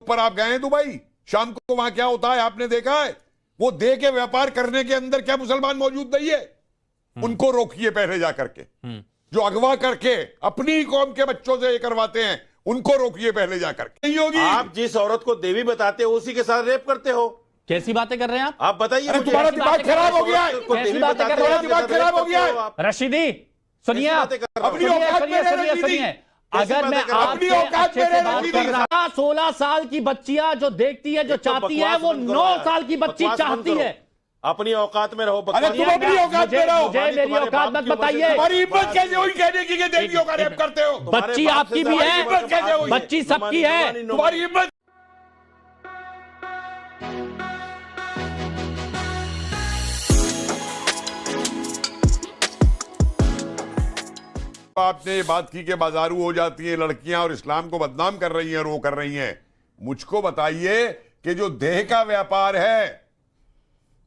ऊपर आप गए हैं दुबई, शाम को वहां क्या होता है आपने देखा है? वो दे के व्यापार करने के अंदर क्या मुसलमान मौजूद नहीं है? उनको रोकिए पहले जाकर के। जो अगवा करके अपनी ही कौम के बच्चों से ये करवाते हैं उनको रोकिए पहले जाकर के। नहीं होगी। आप जिस औरत को देवी बताते हो उसी के साथ रेप करते हो। कैसी बातें कर रहे हैं आप बताइए। अरे तुम्हारा दिमाग खराब हो गया है। कैसी बातें कर रहे हैं? दिमाग खराब हो गया है। रशीदी सुनिए, आप अपनी औकात में रह रही थी। अगर मैं अपनी औकात में रह रही थी। 16 साल की बच्चियां जो देखती है, जो चाहती है, वो 9 साल की बच्ची चाहती है। अपनी औकात में रहो। अरे तुम अपनी औकात में रहो। मुझे मेरी औकात मत बताइए। तुम्हारी हिम्मत कैसे हुई कहने की कि देवियों का रेप करते हो? बच्ची आपकी भी है, बच्ची सबकी है। तुम्हारी हिम्मत। आपने ये बात की कि बाजारू हो जाती हैं लड़कियां और इस्लाम को बदनाम कर रही हैं और वो कर रही हैं। मुझको बताइए कि जो देह का व्यापार है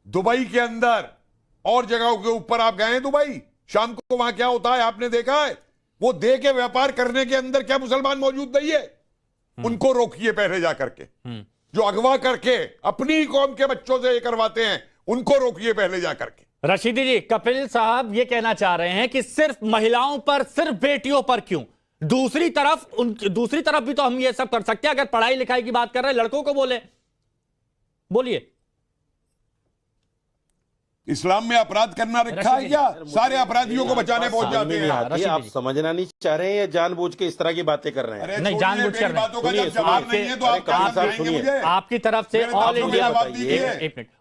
दुबई के अंदर और जगहों के ऊपर आप गए हैं दुबई, शाम को वहां क्या होता है आपने देखा है? वो देह के व्यापार करने के अंदर क्या मुसलमान मौजूद नहीं है? उनको रोकिए पहले जाकर के। जो अगवा करके अपनी ही कौम के बच्चों से ये करवाते हैं उनको रोकिए पहले जाकर के। रशीदी जी, कपिल साहब ये कहना चाह रहे हैं कि सिर्फ महिलाओं पर, सिर्फ बेटियों पर क्यों? दूसरी तरफ भी तो हम ये सब कर सकते हैं। अगर पढ़ाई लिखाई की बात कर रहे हैं, लड़कों को बोलिए। इस्लाम में अपराध करना रखा है क्या? सारे अपराधियों को बचाने पहुंच जाते हैं। आप समझना नहीं चाह रहे हैं या जानबूझ के इस तरह की बातें कर रहे हैं? नहीं, जानबूझ कर रहे हैं। आपकी तरफ से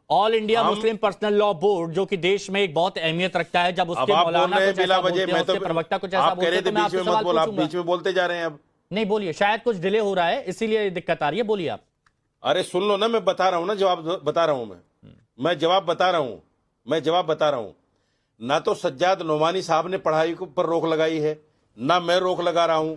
all India Muslim personal law board, जो कि देश में एक बहुत अहमियत रखता है, जब उसके मौलाना कुछ ऐसा बोलते हैं, उसके प्रवक्ता कुछ ऐसा बोलते हैं, तो मैं आपसे सवाल पूछूंगा। आप बीच में बोलते जा रहे हैं। अब नहीं बोलिए, शायद कुछ डिले हो रहा है इसीलिए दिक्कत आ रही है। बोलिए आप। अरे सुन लो ना, मैं बता रहा हूं ना, जवाब बता रहा हूं। मैं जवाब बता रहा हूं। ना तो सज्जाद नोमानी साहब ने पढ़ाई पर रोक लगाई है, ना मैं रोक लगा रहा हूं।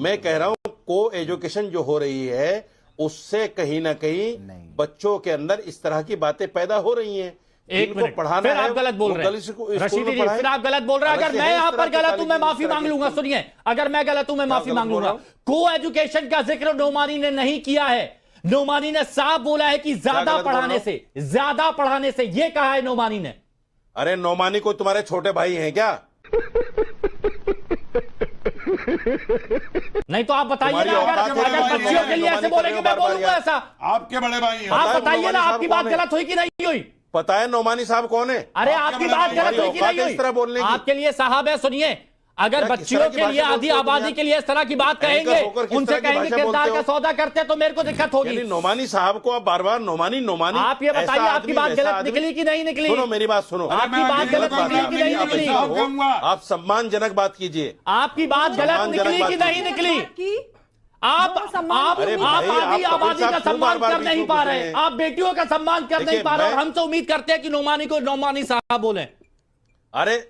मैं कह रहा हूं को एजुकेशन जो हो रही है उससे कहीं ना कहीं बच्चों के अंदर इस तरह की बातें पैदा हो रही हैं। एक मिनट, फिर आप गलत बोल रहे हैं रशीदी जी, फिर आप गलत बोल रहे हैं। अगर मैं यहां पर गलत हूं मैं माफी मांग लूंगा। सुनिए, अगर मैं गलत हूं मैं माफी मांग लूंगा। को एजुकेशन का जिक्र नोमानी ने नहीं किया है। नोमानी ने साफ बोला है कि ज्यादा पढ़ाने से ये कहा है नोमानी ने। अरे नोमानी को तुम्हारे छोटे भाई हैं क्या? नहीं तो आप बताइए ना, अगर बच्चियों के लिए ऐसे बोलेंगे मैं बोलूंगा ऐसा? आपके बड़े भाई हैं। आप बताइए ना, आपकी बात गलत हुई कि नहीं हुई? पता है नोमानी साहब कौन है? अरे आपकी बात गलत हुई कि नहीं हुई? इस तरह बोलने की आपके लिए साहब है, सुनिए। अगर बच्चियों के लिए, आधी आबादी के लिए इस तरह की बात कहेंगे, उनसे कहेंगे किरदार का सौदा करते, तो मेरे को दिक्कत होगी। नोमानी साहब को आप बार बार नोमानी। आप ये बताइए, आपकी बात गलत निकली कि नहीं निकली? सुनो मेरी बात सुनो। आपकी बात गलत निकली कि नहीं निकली? आप सम्मानजनक बात कीजिए। आपकी बात गलत निकली कि नहीं निकली? आप आधी आबादी का सम्मान कर नहीं पा रहे, आप बेटियों का सम्मान कर नहीं पा रहे, और हमसे उम्मीद करते हैं कि नोमानी को नोमानी साहब बोले। अरे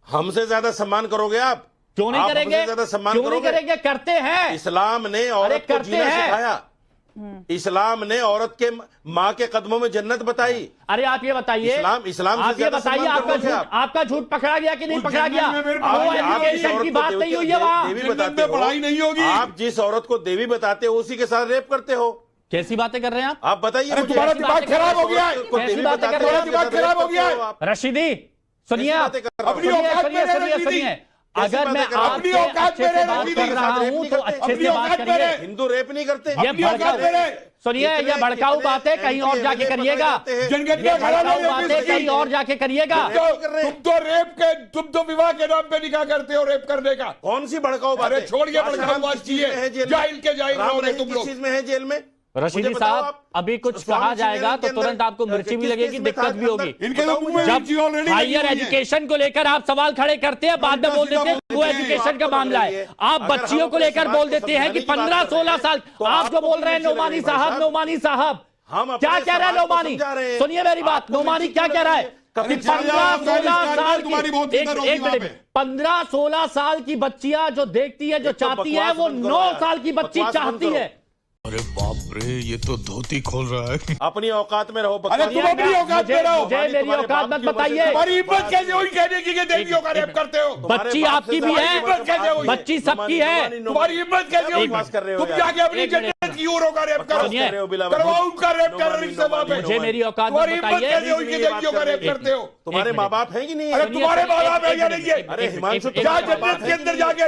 हमसे ज्यादा सम्मान करोगे आप? क्यों नहीं करेंगे? ज्यादा सम्मान क्यों नहीं करेंगे? करते हैं। इस्लाम ने औरत को जीना सिखाया। इस्लाम ने औरत के माँ के कदमों में जन्नत बताई। अरे आप ये बताइए, इस्लाम आप ये बताइए, आपका झूठ पकड़ा गया कि नहीं पकड़ा गया? एजुकेशन की बात नहीं हुई है वहां, देवी बताते हो, पढ़ाई नहीं होगी। आप जिस औरत को देवी बताते हो उसी के साथ रेप करते हो। कैसी बातें कर रहे हैं आप बताइए। तुम्हारा दिमाग खराब हो गया है। कैसी बातें कर रहे हैं? दिमाग खराब हो गया है। रशीदी सुनिए, अपनी औकात में रह रही थी। अगर मैं आपसे अच्छे से बात कर रहा हूं तो अच्छे से बात करिए। हिंदू रेप नहीं करते। सुनिए, ये भड़काऊ बातें कहीं और जाके करिएगा। भड़काऊ बातें कहीं और जाके करिएगा। तुम तो विवाह के नाम पे निकाह करते हो रेप करने का। कौन सी भड़काऊ बात? अरे छोड़िए भड़काऊ बात, जाहिल के जाहिल रहोगे तुम लोग। चीज में है जेल में? रशीदी साहब, अभी कुछ कहा जाएगा तो तुरंत आपको मिर्ची भी लगेगी, दिक्कत भी होगी। जब हायर एजुकेशन को लेकर आप सवाल खड़े करते हैं, बाद में बोल देते हैं वो एजुकेशन का मामला है। आप बच्चियों को लेकर बोल देते हैं कि 15-16 साल। आप जो बोल रहे हैं नोमानी साहब क्या कह रहा है नोमानी? सुनिए मेरी बात, नोमानी क्या कह रहा है? 15-16 साल की बच्चियां जो देखती है, जो चाहती है, वो 9 साल की बच्ची चाहती है। अरे बाप रे ये तो धोती खोल रहा है। अपनी औकात में रहो। अरे तुम अपनी औकात में रहो। मुझे मेरी औकात मत बताइए। तुम्हारी हिम्मत कैसे हुई कहने की कि देवियों का रेप करते हो? बच्ची आपकी भी है, बच्ची सबकी है। तुम्हारी हिम्मत कैसे हुई? तुम जाके अपनी जन्नत की औरों का रेप करो, करवाओ उनका रेप टेररिस्ट सभा पे। मुझे मेरी औकात तुम्हारी मत हिम्मत बताइए। कैसे हुई कि देवियों का रेप करते हो? तुम्हारे माँ बाप है कि नहीं? अरे तुम्हारे माँ बाप है या नहीं है? अरे हिमांशु, क्या जन्नत के अंदर जाके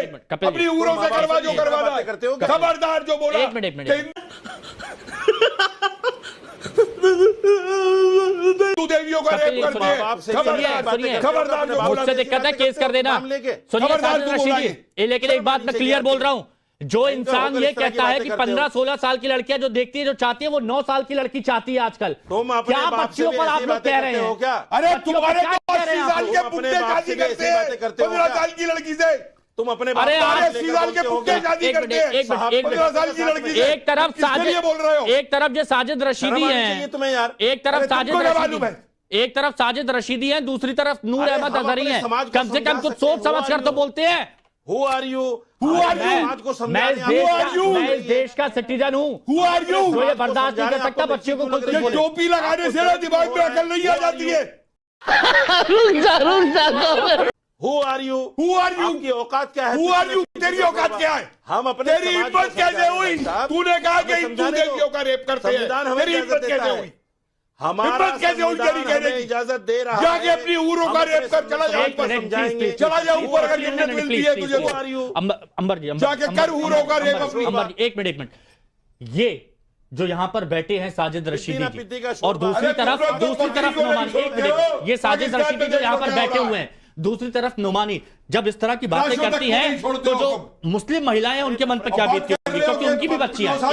अपनी उरों से करवा जो करवाना है? करते हो? खबरदार जो बोला। एक मिनट तू देवियों का रेप करती है। खबरदार जो बोला। मुझसे दिक्कत है, केस कर देना। सुनिए खबरदार साजिद तू रशीदी, बोला लेकिन एक बात मैं क्लियर बोल रहा हूं, जो इंसान ये कहता है कि 15-16 साल की लड़कियां जो देखती है, जो चाहती है, वो 9 साल की लड़की चाहती है आजकल। क्या बच्चियों पर आप लोग कह रहे हैं? क्या? अरे बच्चियों पर तुम्हारे क्या तो कह रहे 80 हैं आप साल लोग? के पुट्टे शादी करते हैं 15 साल की लड़की से। तुम अपने अरे बाप 80 साल के पुट्टे शादी करते हैं 15 साल की लड़की से। एक तरफ किसके लिए बोल रहे हो? एक तरफ जो साजिद रशीदी हैं, तुम्हें यार, एक तरफ अरे साजिद तुमको क्या रशीदी, मालूम है? एक तरफ साजिद रशीदी हैं, दूसरी तरफ नूर अरे अहमद हम अजहरी अपने हैं। समाज को कम से कम समझा कुछ सकते सोच हैं। समझ कर तो बोलते हैं। Who are you? Who are you? समाज को मैं समझाने इस देश का सिटीजन हूँ। Who are you? जो ये बर्दाश्त नहीं कर सकता बच्चियों को खुद ये बोले। टोपी लगाने से ना दिमाग में अकल नहीं आ जाती है। Who are you? Who are you? आपकी औकात क्या है? Who are you? तेरी औकात क्या है? हम अपने तेरी समाज हिम्मत को कैसे समझाने हुई? साहब, तूने कहा कि हमें हिंदू समझाने दो। देवियों का रेप करते हैं। संविधान हमें तेरी हिम्मत इजाजत कैसे देता हुई? है। हमारा हिम्मत कैसे हुई तेरी संविधान कहने हमें की? इजाजत दे रहा है। जाके अपनी उरों का हम रेप कर, अपने चला जा समाज ऊपर, को समझाएंगे। चला जा ऊपर अगर जन्नत मिलती है तुझे तो। अंबर जी, जाके कर हुरों का रेप अपनी। अंबर जी, एक मिनट ये जो यहाँ पर बैठे हैं साजिद रशीदी पिद्दी जी, का शोर और दूसरी अरे तरफ तुम लोग तो नुमानी, छोड़ एक दे हो। मिनट, ये साजिद पाकिस्तान रशीदी में जो यहाँ पर देखो क्या बैठे हो हुए हैं, दूसरी तरफ नुमानी जब इस तरह की बातें लाशों तक करती को हैं नहीं छोड़ते तो हो जो तुम। मुस्लिम महिलाएं हैं उनके मन पर क्या बीतती होगी, क्योंकि उनकी भी बच्चियां हैं।